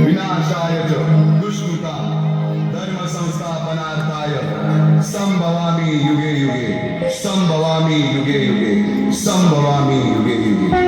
विनाशाय च दुष्कृता धर्म संस्थापनार्थाय संभवामि युगे युगे संभवामि युगे युगे संभवामि युगे युगे।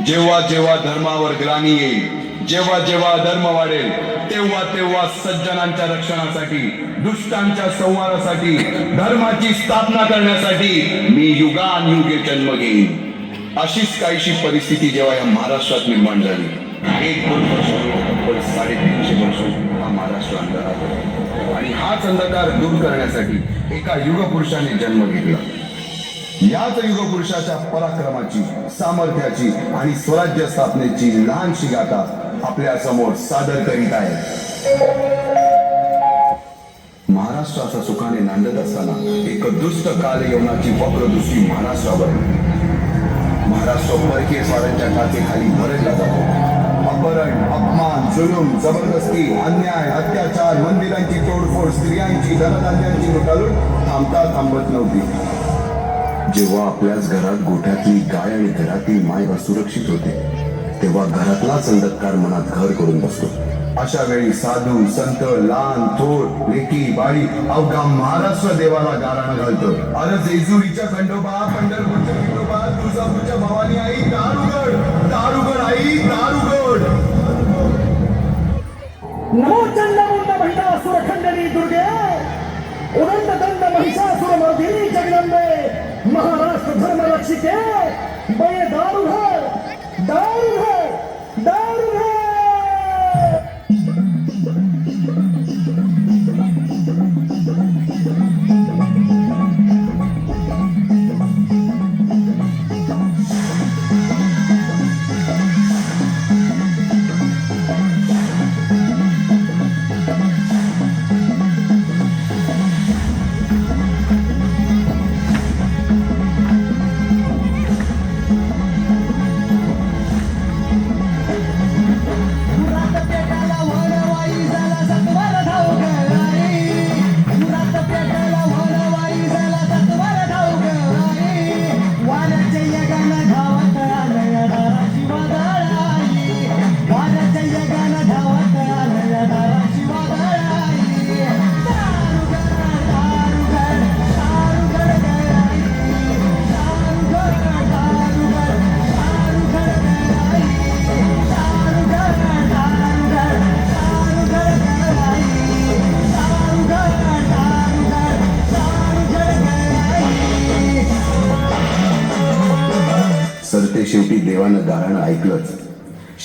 जेव्हा जेव्हा धर्मावर ग्लानी येईल, जेव्हा जेव्हा धर्म वाढेल, तेव्हा तेव्हा सज्जनांच्या रक्षणासाठी, दुष्टांच्या संहारासाठी, धर्माची स्थापना करण्यासाठी मी युगानुयुगे जन्म घेईन। अशीच काहीशी परिस्थिती जेव्हा या महाराष्ट्रात निर्माण झाली, 1-2 वर्ष 350 वर्ष हा महाराष्ट्र अंधारात होता आणि हाच अंधकार दूर करण्यासाठी एका युगपुरुषाने जन्म घेतला। याच युगपुरुषाच्या पराक्रमाची, सामर्थ्याची आणि स्वराज्य स्थापनेची लहानशी गाथा आपल्या समोर सादर करीत आहे। महाराष्ट्राचा सुखाने नांदत असताना एक दुष्ट कालयवनाची वक्रदृष्टी महाराष्ट्रावर, महाराष्ट्र परकीय स्वारांच्या टाचेखाली भरडला जातो। अपहरण, अपमान, जुलूम, जबरदस्ती, अन्याय, अत्याचार, मंदिरांची तोडफोड, स्त्रियांची, धनधान्यांची लुटालूट थांबत नव्हती। जेव्हा आपल्याच घरात गोठ्यातली गाय आणि घरातील माय असुरक्षित होते, तेव्हा घरातलाच अंधकार मनात घर करून बसतो। अशा वेळी साधू, संत, लहान, थोर, लेकी, बाळी अवघा महाराष्ट्र देवाला गाराणं घालतो। अरे जेजुरीच्या खंडोबा, पंढरपूरच्या खंडोबा, तुळजापूरच्या भवानी आई, दारुगड, दारुगड आई, दारुगड। नमो चंडमुंड महिषासुर खंडनी दुर्गे, उदंड दंड महिषासुर मर्दिनी जगदंबे, महाराष्ट्र धर्म रक्षिते, बये दारुघर, दारुघर, दारुघर। शेवटी देवानं गाराणं ऐकलंच।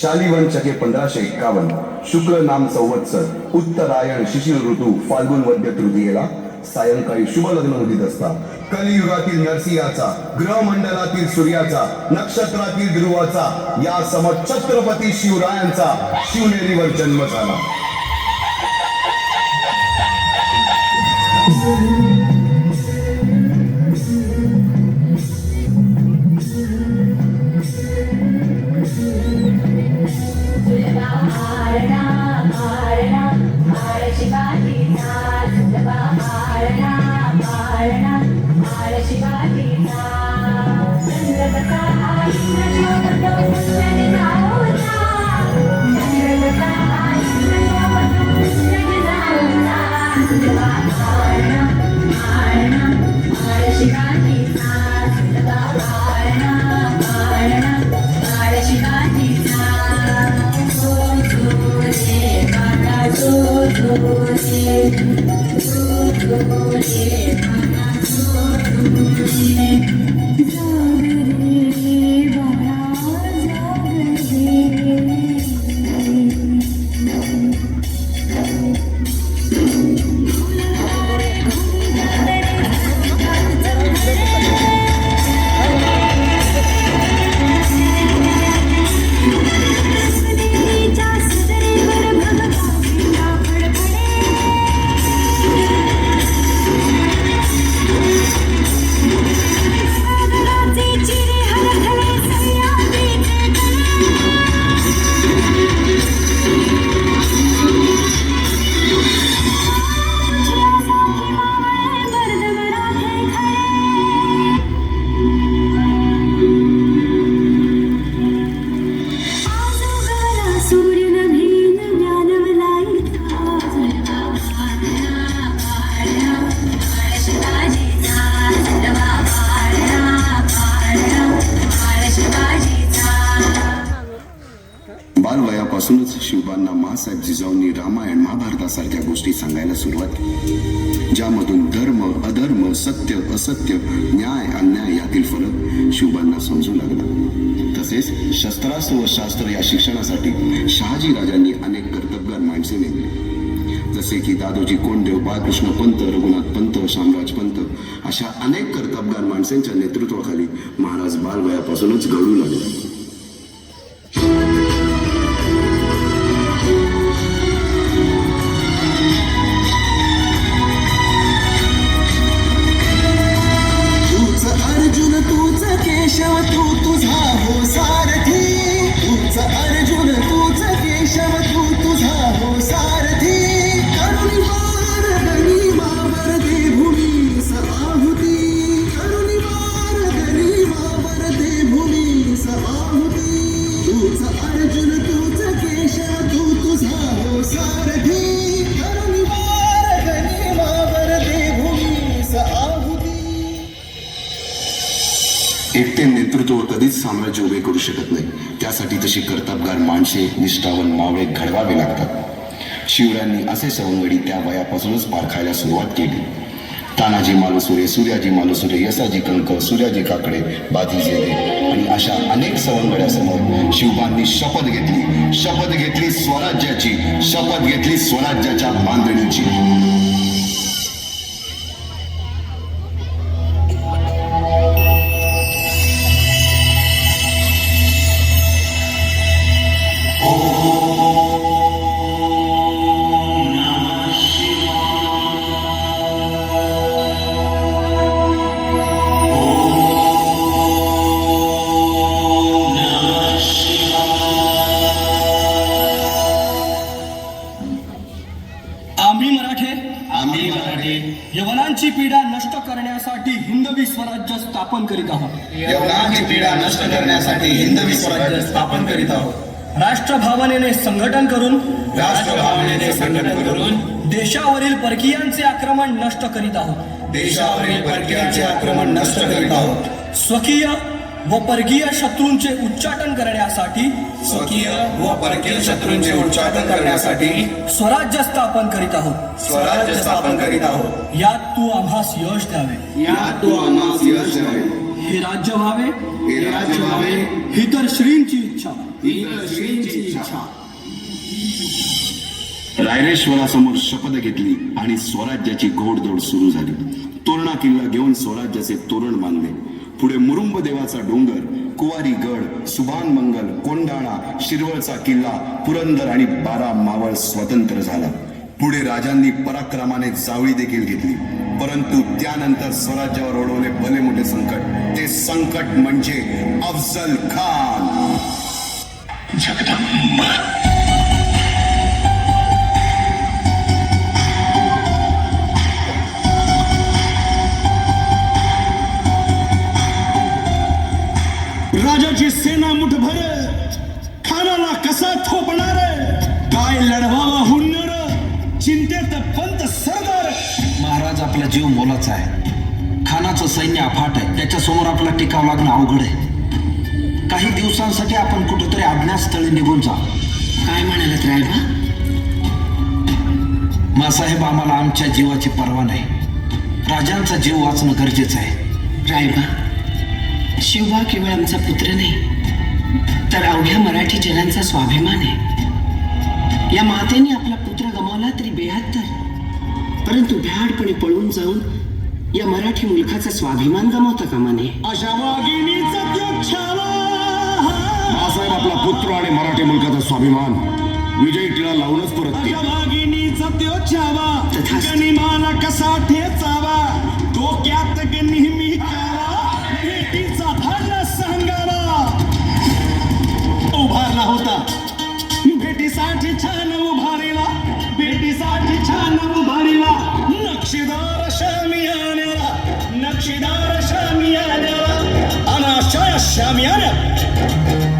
शालिवन शके 1551 शुक्ल नाम संवत्सर उत्तरायण शिशिर ऋतू फाल्गुन वद्य तृतीयेला सायंकाळी शुभ लग्न उदित असता कलियुगातील नरसिंहाचा, ग्रहमंडलातील सूर्याचा, नक्षत्रातील ध्रुवाचा, या सम छत्रपती शिवरायांचा शिवनेरीवर जन्म झाला। बालवयापासूनच शिवबांना मासाहेब जिजाऊंनी रामायण महाभारतासारख्या गोष्टी सांगायला सुरुवात केली, ज्यामधून धर्म अधर्म सत्य असत्य न्याय अन्याय यातील फरक शिवबांना समजू लागला. तसेच शस्त्रास्त्र व शास्त्र या शिक्षणासाठी शहाजी राजांनी अनेक कर्तबगार माणसे नेमली, जसे की दादोजी कोंडदेव, बाळकृष्ण पंत, रघुनाथ पंत, शामराज पंत अशा अनेक कर्तबगार माणसांच्या नेतृत्वाखाली महाराज बालवयापासूनच घडू लागले. केशव तू तुझा हो सारथी, तूच अर्जुन तूच केशव तू तुझा हो सारथी. करुणी वार गनिमावर दे भूमीस आहुती, करुणी वार गनिमावर दे भूमीस आहुती. तूच अर्जुन तूच केशव तू तुझा हो सारथी, करुणी वार गनिमावर दे भूमीस आहुती. एकटे नेतृत्व कधीच साम्राज्य उभे करू शकत नाही. त्यासाठी तशी कर्तबगार माणसे निष्ठावान मावळे घडवावे लागतात. शिवरायांनी असे सवंगडी त्या वयापासूनच पारखायला सुरुवात केली. तानाजी मालुसरे, सूर्याजी मालुसरे, यसाजी कंक, सूर्याजी काकडे, बाजी जेदे आणि अशा अनेक सवंगड्यासमोर शिवबांनी शपथ घेतली स्वराज्याची, शपथ घेतली स्वराज्याच्या बांधणीची. यवनांची पीडा नष्ट करण्यासाठी हिंदवी स्वराज्य स्थापन करीत आहोत. यवनांची पीडा नष्ट करण्यासाठी हिंदवी स्वराज्य स्थापन करीत आहोत. राष्ट्रभावनेने संघटन करून देशावरील परकीयांचे आक्रमण नष्ट करीत आहोत. देशावरील परकीयांचे आक्रमण नष्ट करीत आहोत. स्वकीय व परकीय शत्रूंचे उच्चाटन करण्यासाठी उच्चाटन करण्यासाठी स्वराज्य स्थापन करीत आहोत. स्वराज्य स्थापन करीत आहोत. यात तू आम्हास यश द्यावे, यात तू आम्हास यश द्यावे. हे राज्य व्हावे, हे राज्य व्हावे, ही तर श्रींची इच्छा. ही तर श्रींची इच्छा. रायरेश्वरासमोर शपथ घेतली आणि स्वराज्याची घोडदौड सुरू झाली. तोरणा किल्ला घेऊन स्वराज्याचे तोरण बांधले. पुढे मुरुंब देवाचा डोंगर, कुवारी गड, सुभान मंगल, कोंढाणा, शिरवळचा किल्ला, पुरंदर आणि 12 मावळ स्वतंत्र झाला. पुढे राजांनी पराक्रमाने जावळी देखील घेतली. परंतु त्यानंतर स्वराज्यावर ओढवले भले मोठे संकट. ते संकट म्हणजे अफजल खान. जगदंबा राजाची सेना मुठभर खानाला कसा थोपणार, काय लढवावा हुन्नर, चिंतेत पंत सरदार. महाराज आपला जीव मोलाचा आहे. खानाचं सैन्य अफाट आहे. त्याच्यासमोर आपला टिकाव लागणं अवघड आहे. काही दिवसांसाठी आपण कुठेतरी अज्ञातस्थळी निघून जा. काय म्हणालात रायबा? मासाहेब, आम्हाला आमच्या जीवाची पर्वा नाही. राजांचा जीव वाचणं गरजेचं आहे. रायबा, शिवबा केवळ आमचा पुत्र नाही, तर अवघ्या मराठी जनांचा स्वाभिमान आहे. या मातेने आपला पुत्र गमावला तरी 72, परंतु भ्याडपणे पळून जाऊन या मराठी मुलखाचा स्वाभिमान गमावता कामा नये. अशा वाघिणीचा त्यो छावा. मासाहेब आपला पुत्र आणि मराठी मुलकाचा स्वाभिमान विजयी टिळा लावूनच परत अशा वाघिणीचा त्यो छावा. तथास्तु. गनिमाला कसा ठेचावा, डोक्यात नेहमी कावा, भेटीचा धाडला सांगावा. उभारला होता भेटीसाठी छान उभारीला, भेटीसाठी छान उभारीला. नक्षीदार शामियान्याला, नक्षीदार शामियान्याला, अनाशा शामियान्या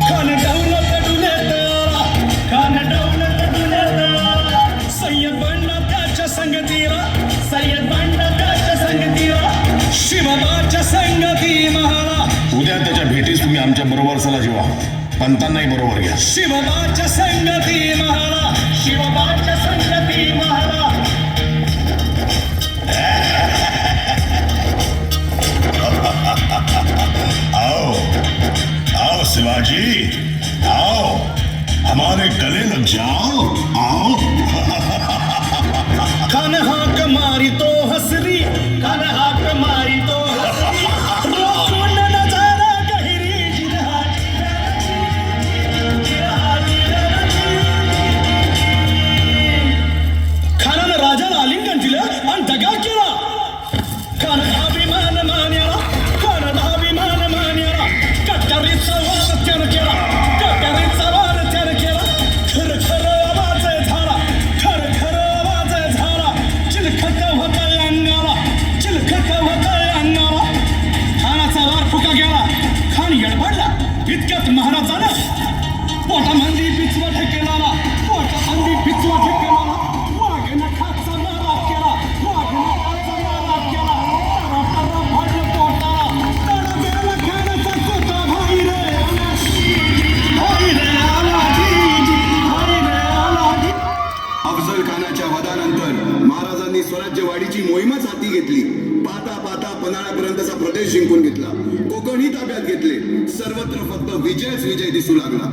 खान डौलत डुलेला, खान डौलत डुलेला. सय्यद बंडा त्याच्या संगतीला, सय्यद बंडा त्याच्या संगतीला, शिवबाच्या संगती महाला. उद्या त्याच्या भेटीस तुम्ही आमच्या बरोबर चला जीवा. पंतांनाही बरोबर घ्या. शिवबाच्या संगती महाला, शिवबाच्या संगती महाला. आओ आओ शिवाजी, आओ हमारे गले लग जाओ. आओ. कान हाक मारी तो हसरी, कान हाक मारी तो हसरी. रोखून नजारा गहिरी जिरहाची, जिरहाची. खानानं राजाला आलिंगन दिलं आणि दगा केला. खानानं अभिमान मान्याला, खानानं अभिमान मान्याला. कट्यारीचा वार त्यानं केला, कट्यारीचा वार त्यानं केला. खर खर आवाज झाला, खर खर आवाज झाला. चिलखत होतंय अंगाला, चिलखत होतंय अंगाला. खानाचा वार फुका गेला, खान येडपडला. इतक्यात महाराजानं पोटामंदी पिचवट केला, पोटामंदी पिचवट केला. वाघ नखाचा मारा केला, वाघ नखाचा मारा केला. तरा तरा भरलं पोटाला, तडा गेला खानाचा कोटा. भाई रे भाई रे आलाजी, भाई रे आलाजी. अफजल खानाच्या वधानंतर महाराजांनी स्वराज्यवाढीची मोहीमच हाती घेतली. पाहता पाहता पन्हाळ्यापर्यंतचा प्रदेश जिंकून घेतला, कोकणही ताब्यात घेतले. सर्वत्र फक्त विजयच विजय दिसू लागला.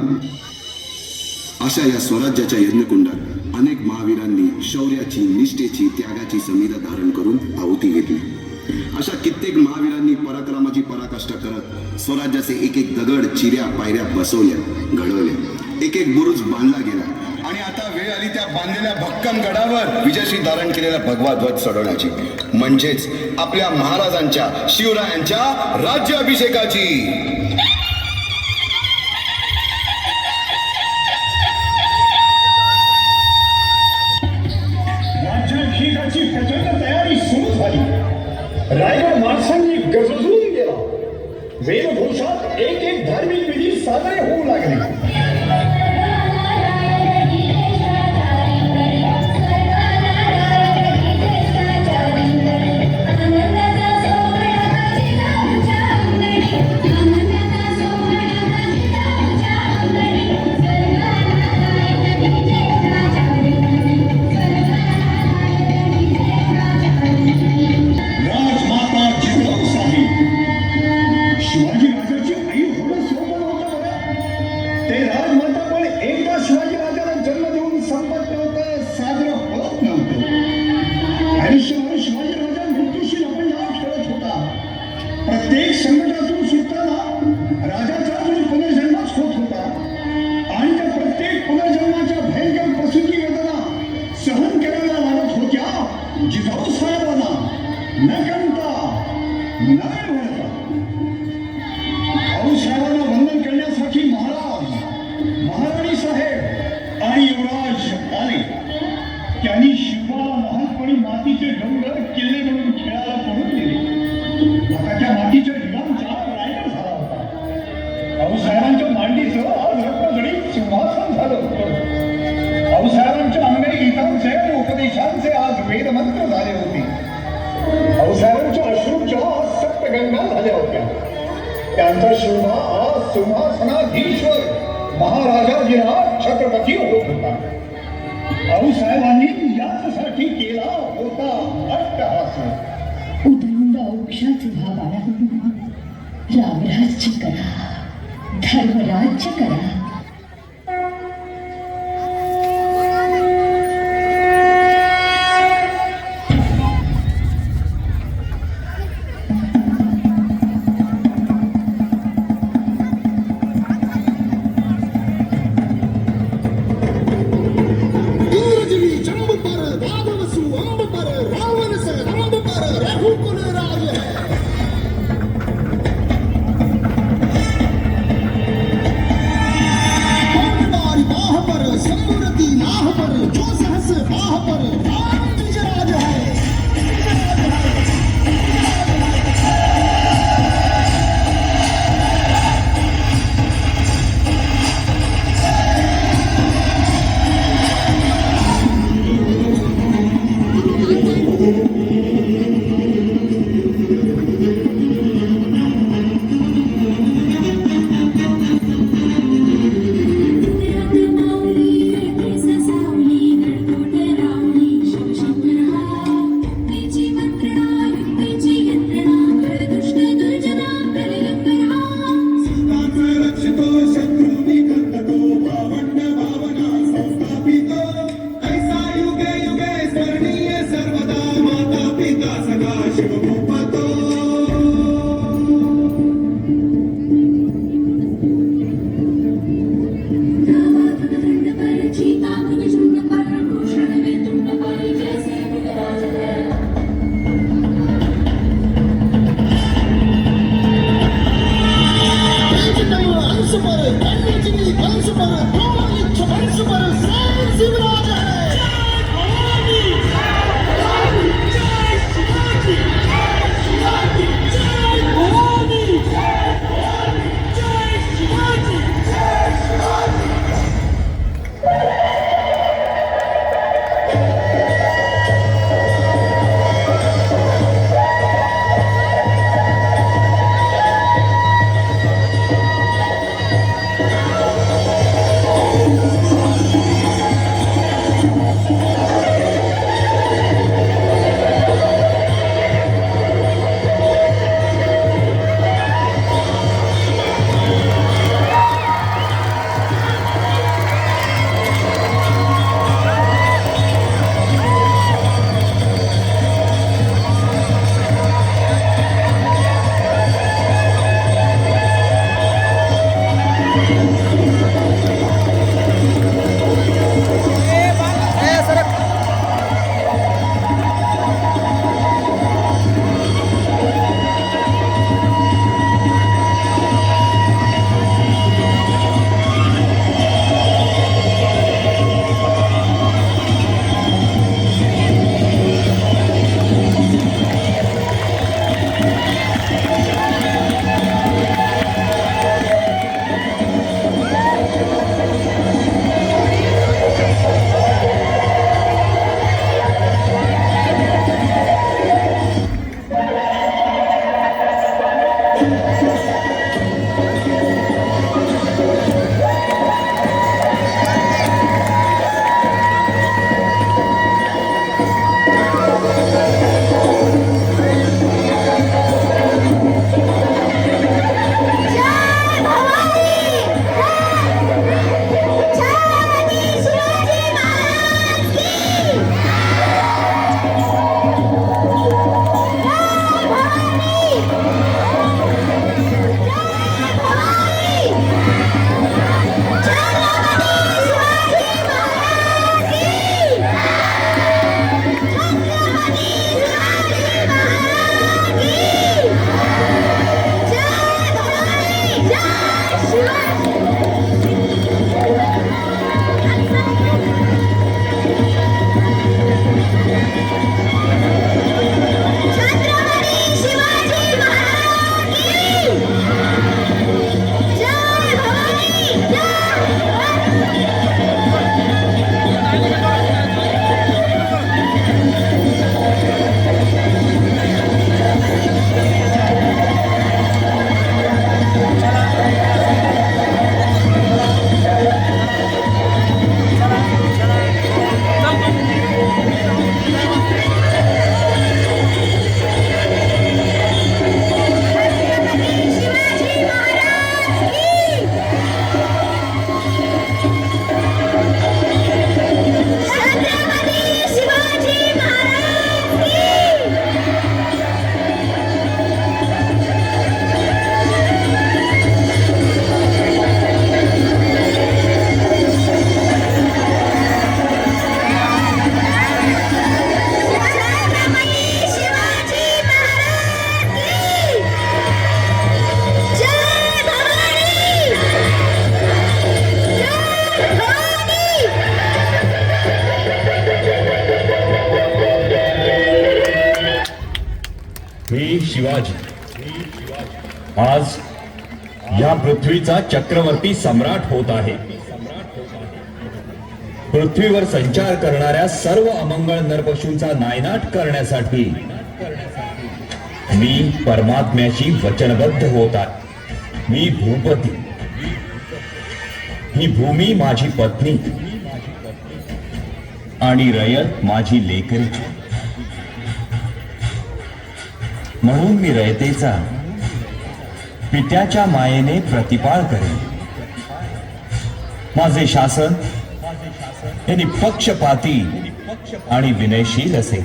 अशा या स्वराज्याच्या यज्ञकुंडात अनेक महावीरांनी शौर्याची, निष्ठेची, त्यागाची समिधा धारण करून आहुती घेतली. अशा कित्येक महावीरांनी पराक्रमाची पराकाष्ठा करत स्वराज्याचे एक एक दगड, चिऱ्या, पायऱ्या बसवल्या, घडवल्या. एक एक बुरुज बांधला गेला आणि आता वेळ आली त्या बांधलेल्या भक्कम गडावर विजयशी धारण केलेला भगवा ध्वज चढवण्याची, म्हणजेच आपल्या महाराजांच्या, शिवरायांच्या राज्याभिषेकाची. राज्याभिषेकाची प्रचंड तयारी सुरू झाली. रायगड माणसांनी गजबजून गेला. वेदघोषात एक एक धार्मिक विधी साजरे होऊ लागले. राजमाता जिजाऊसाहेब शिवाजी राजाची आई होणं सोपं नव्हतं बरं. ते राजमाता पण एकदा शिवाजी राजाला जन्म देऊन संपत नव्हतं, साजरं होत नव्हतं. आयुष्यभर शिवाजी राजा मृत्यूशी लपंडाव खेळत होता. प्रत्येक संकटातून सुटताना राजाचा जरी पुनर्जन्मच होत होता आणि त्या प्रत्येक पुनर्जन्माच्या भयंकर प्रसूती वेदना सहन करायला लागत होत्या जिजाऊ साहेबांना. न कंटा न वळता साहेबांना वंदन करण्यासाठी महाराज, महाराणी साहेब आणि युवराज आले. त्यांनी शिवाला लहानपणी मातीचे डोंगर किल्ले म्हणून खेळायला पडून दिले. आता त्या मातीच्या ढिगांचा रायगड झाला होता. आऊसाहेबांच्या मांडीचं आज रत्नजडीत सिंहासन झालं होतं. आऊसाहेबांच्या अंगाई गीतांचे आणि उपदेशांचे आज वेदमंत्र झाले होते. आऊसाहेबांच्या अश्रूंच्या आज सप्तगंगा झाल्या होत्या. त्यांचा शिवभा आज सिंहासनाधीश्वर महाराजाजींना छत्रपती होत होता. आऊसाहेबांनी यासाठी केला होता अट्टहास. उदंड औक्षाचे भावाला रामराज्य करा, धर्मराज्य करा. मी शिवाजी आज या पृथ्वीचा चक्रवर्ती सम्राट होत आहे. पृथ्वीवर संचार करणाऱ्या सर्व अमंगळ नरपशूंचा नायनाट करण्यासाठी मी परमात्म्याशी वचनबद्ध होत आहे. मी भूपती, ही भूमी माझी पत्नी आणि रयत माझी लेकरी. म्हणून मी रयतेचा पित्याच्या मायेने प्रतिपाळ करेन. माझे शासन हे निपक्षपाती आणि विनयशील असेल.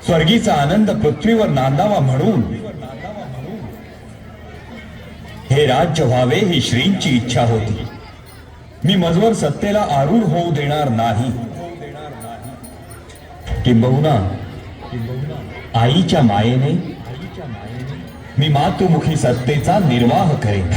स्वर्गीचा आनंद पृथ्वीवर नांदावा म्हणून हे राज्य व्हावे ही श्रींची इच्छा होती. मी मजवर सत्तेला आरूढ होऊ देणार नाही. किंबहुना आईच्या मायेने मी मातृमुखी सत्तेचा निर्वाह करेन.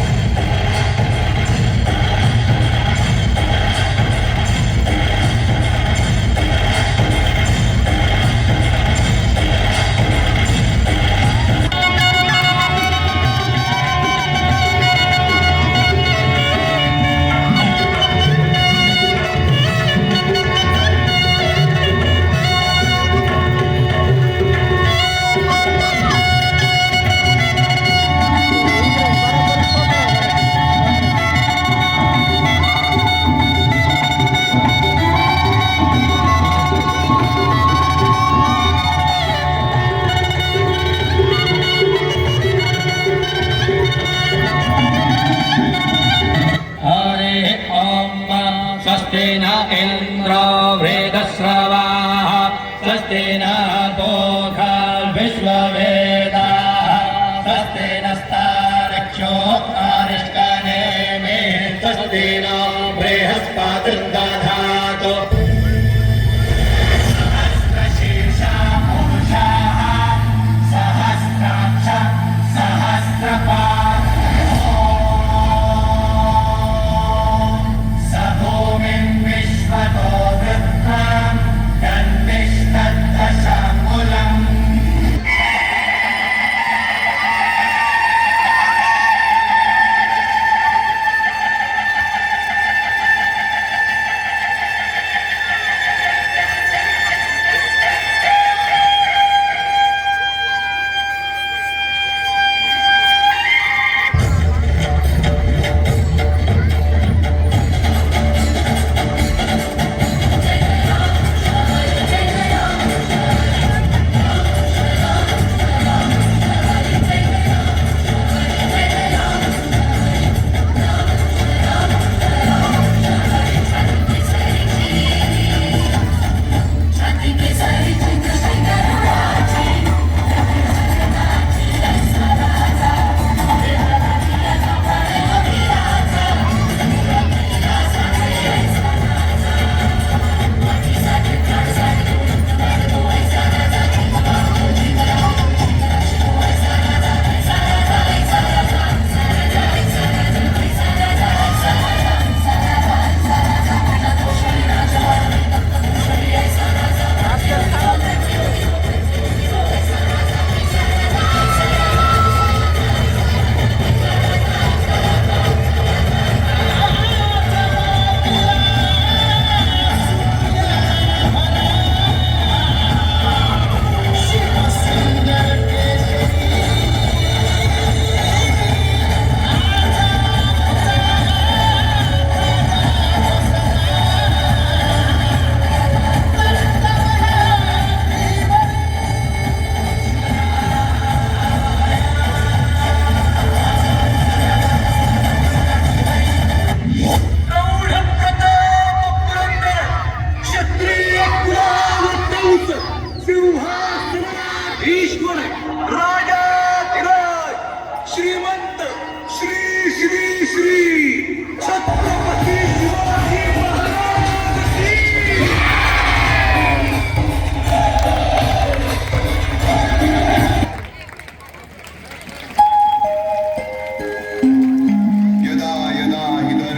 विश्ववेदाः स्वस्ति नस्तारक्षो आरिष्काने देना